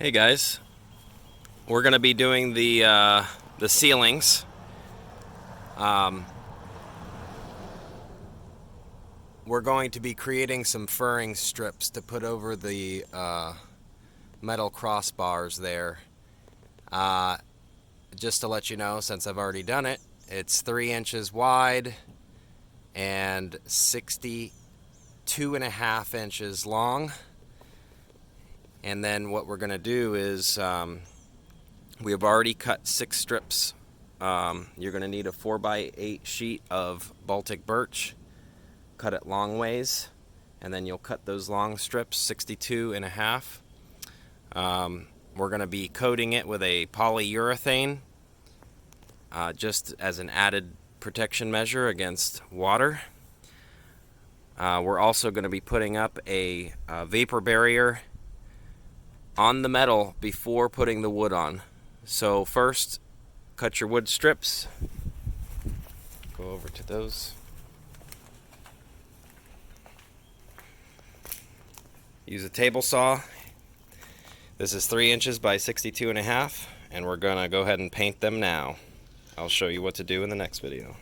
Hey guys, we're going to be doing the ceilings. Um, we're going to be creating some furring strips to put over the metal crossbars there. Uh, just to let you know, since I've already done it, it's 3 inches wide and 62.5 inches long. And then what we're going to do is we have already cut 6 strips. You're going to need a 4x8 sheet of Baltic birch. Cut it long ways, and then you'll cut those long strips 62.5. We're going to be coating it with a polyurethane just as an added protection measure against water. We're also going to be putting up a vapor barrier on the metal before putting the wood on. So first, cut your wood strips. Go over to those. Use a table saw. This is 3 inches by 62.5, and we're gonna go ahead and paint them now. I'll show you what to do in the next video.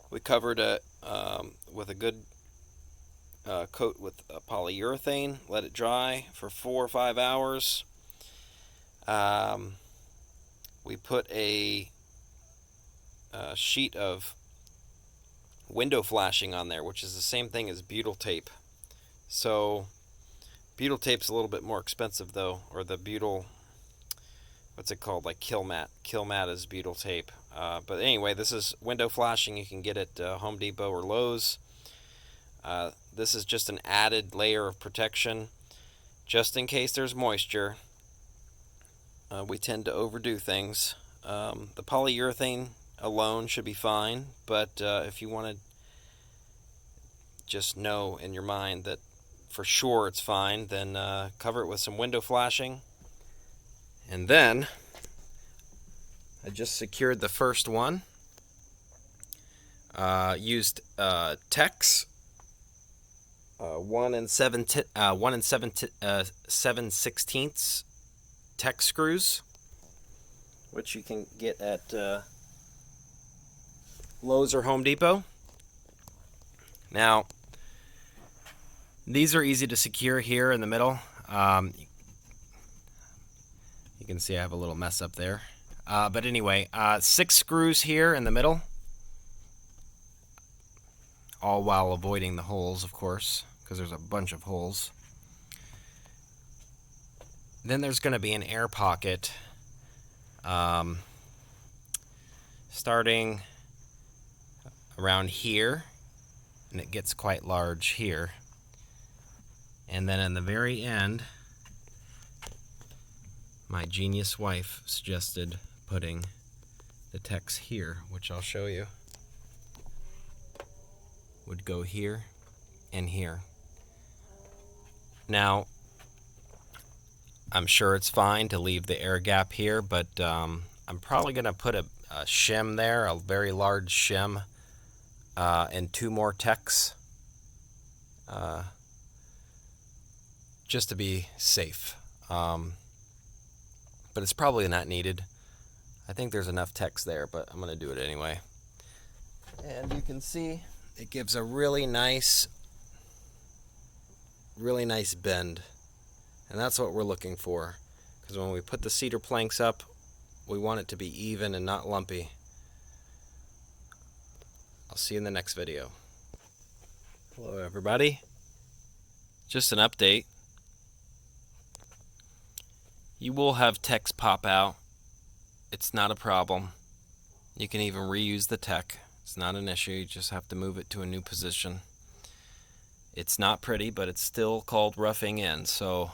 We covered it with a good coat with polyurethane. Let it dry for 4 or 5 hours. We put a sheet of window flashing on there, which is the same thing as butyl tape. So butyl tape's a little bit more expensive though, or the butyl, what's it called, like kill mat. Kill mat is butyl tape. But anyway, this is window flashing. You can get it at Home Depot or Lowe's. This is just an added layer of protection, just in case there's moisture. We tend to overdo things. The polyurethane alone should be fine, but if you want to just know in your mind that for sure it's fine, then cover it with some window flashing. And then I just secured the first one. Used Tex 1 and 7/16 Tex screws, which you can get at Lowe's or Home Depot. Now, these are easy to secure here in the middle. You can see I have a little mess up there. But anyway, 6 screws here in the middle, all while avoiding the holes, of course, because there's a bunch of holes. Then there's going to be an air pocket starting around here, and it gets quite large here. And then in the very end, my genius wife suggested putting the Tex here, which I'll show you. Would go here and here. Now, I'm sure it's fine to leave the air gap here, but I'm probably going to put a shim there, a very large shim, and 2 more Tex, just to be safe. But it's probably not needed. I think there's enough Tex there, but I'm going to do it anyway. And you can see it gives a really nice bend. And that's what we're looking for, because when we put the cedar planks up, we want it to be even and not lumpy. I'll see you in the next video. Hello everybody. Just an update. You will have Tex pop out. It's not a problem. You can even reuse the tech. It's not an issue. You just have to move it to a new position. It's not pretty, but it's still called roughing in, so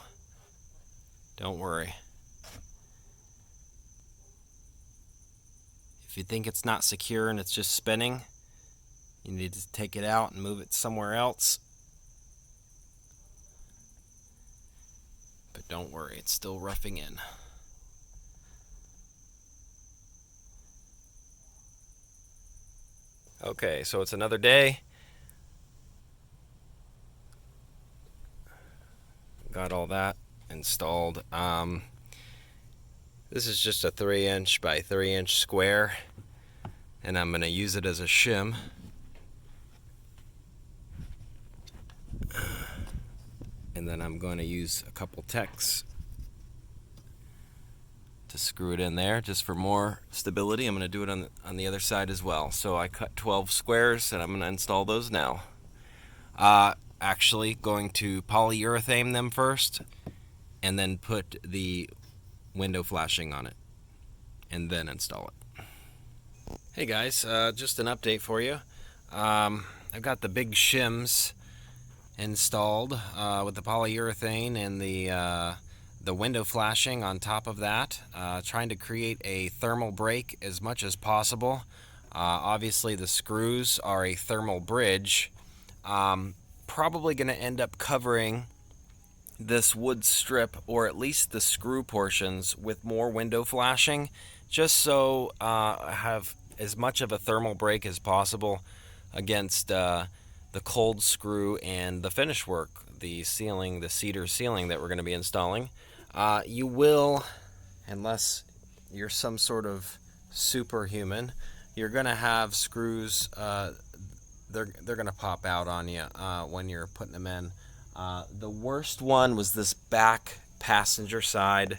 don't worry. If you think it's not secure and it's just spinning, you need to take it out and move it somewhere else. But don't worry, it's still roughing in. Okay, so it's another day. Got all that installed. This is just a 3" by 3" square, and I'm going to use it as a shim. And then I'm going to use a couple tacks to screw it in there just for more stability. I'm going to do it on the other side as well. So I cut 12 squares and I'm going to install those now. Actually going to polyurethane them first and then put the window flashing on it and then install it. Hey guys, just an update for you. I've got the big shims installed with the polyurethane and the window flashing on top of that, trying to create a thermal break as much as possible. Obviously the screws are a thermal bridge. Probably going to end up covering this wood strip, or at least the screw portions, with more window flashing, just so I have as much of a thermal break as possible against the cold screw and the finish work, the ceiling, the cedar ceiling that we're going to be installing. You will, unless you're some sort of superhuman, you're going to have screws, they're going to pop out on you when you're putting them in. The worst one was this back passenger side.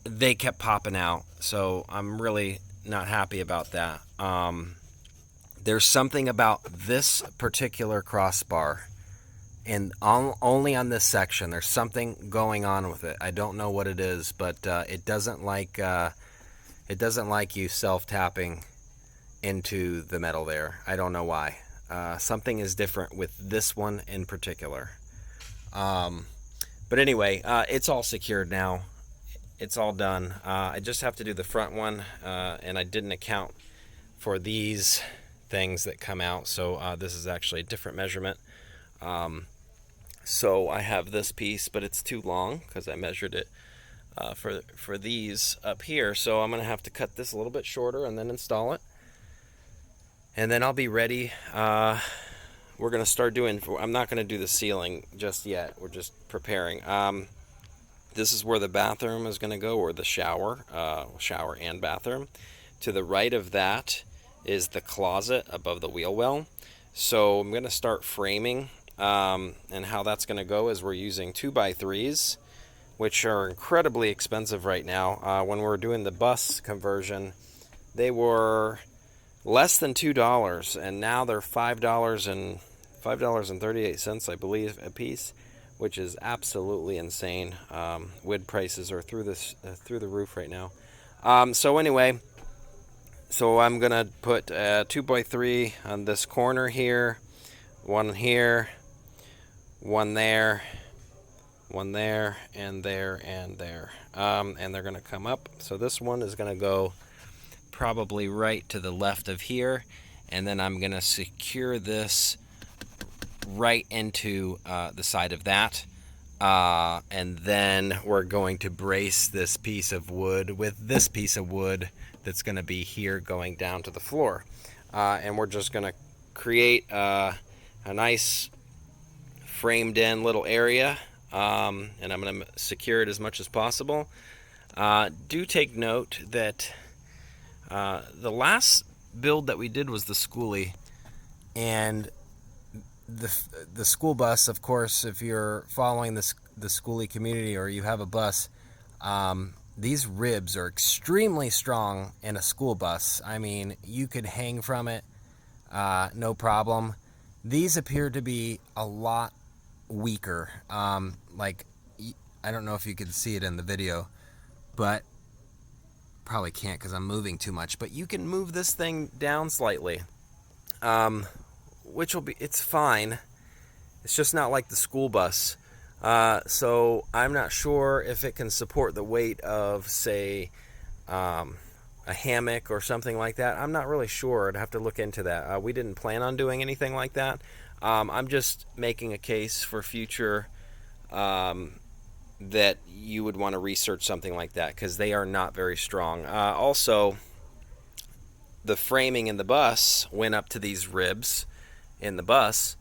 They kept popping out, so I'm really not happy about that. There's something about this particular crossbar, and only on this section, there's something going on with it. I don't know what it is, but it doesn't like you self-tapping into the metal there. I don't know why. Something is different with this one in particular. But anyway, it's all secured now. It's all done. I just have to do the front one, and I didn't account for these things that come out, so this is actually a different measurement. So I have this piece, but it's too long because I measured it for these up here, so I'm going to have to cut this a little bit shorter and then install it, and then I'll be ready. We're going to start doing, I'm not going to do the ceiling just yet, we're just preparing. This is where the bathroom is going to go, or the shower and bathroom. To the right of that is the closet above the wheel well. So I'm going to start framing, and how that's going to go is we're using 2x3s, which are incredibly expensive right now. When we're doing the bus conversion, they were less than $2, and now they're $5.38, I believe, a piece, which is absolutely insane. Wood prices are through the roof right now. So anyway, so I'm gonna put 2x3 on this corner here, one here, one there, and there, and there, and they're gonna come up. So this one is gonna go probably right to the left of here, and then I'm gonna secure this right into the side of that, and then we're going to brace this piece of wood with this piece of wood that's going to be here going down to the floor, and we're just going to create a nice framed in little area, and I'm going to secure it as much as possible. Do take note that the last build that we did was the schoolie, and the school bus, of course, if you're following the schoolie community or you have a bus, these ribs are extremely strong in a school bus. I mean, you could hang from it, no problem. These appear to be a lot weaker. Like, I don't know if you can see it in the video, but probably can't because I'm moving too much, but you can move this thing down slightly, which will be, it's fine. It's just not like the school bus. So I'm not sure if it can support the weight of, say, a hammock or something like that. I'm not really sure. I'd have to look into that. We didn't plan on doing anything like that. I'm just making a case for future that you would want to research something like that, because they are not very strong. Also, the framing in the bus went up to these ribs in the bus,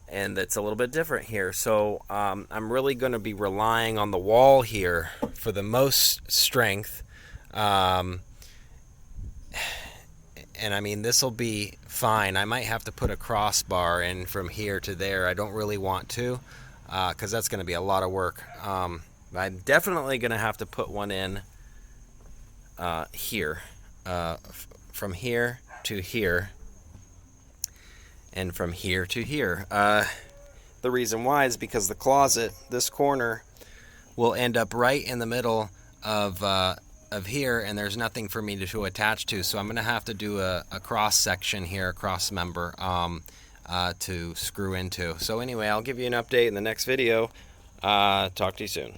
and it's a little bit different here. So I'm really going to be relying on the wall here for the most strength. And I mean, this will be fine. I might have to put a crossbar in from here to there. I don't really want to, because that's going to be a lot of work. I'm definitely going to have to put one in here, from here to here, and from here to here. The reason why is because the closet, this corner, will end up right in the middle of here, and there's nothing for me to attach to, so I'm going to have to do a cross section here, a cross member, to screw into. So anyway, I'll give you an update in the next video. Talk to you soon.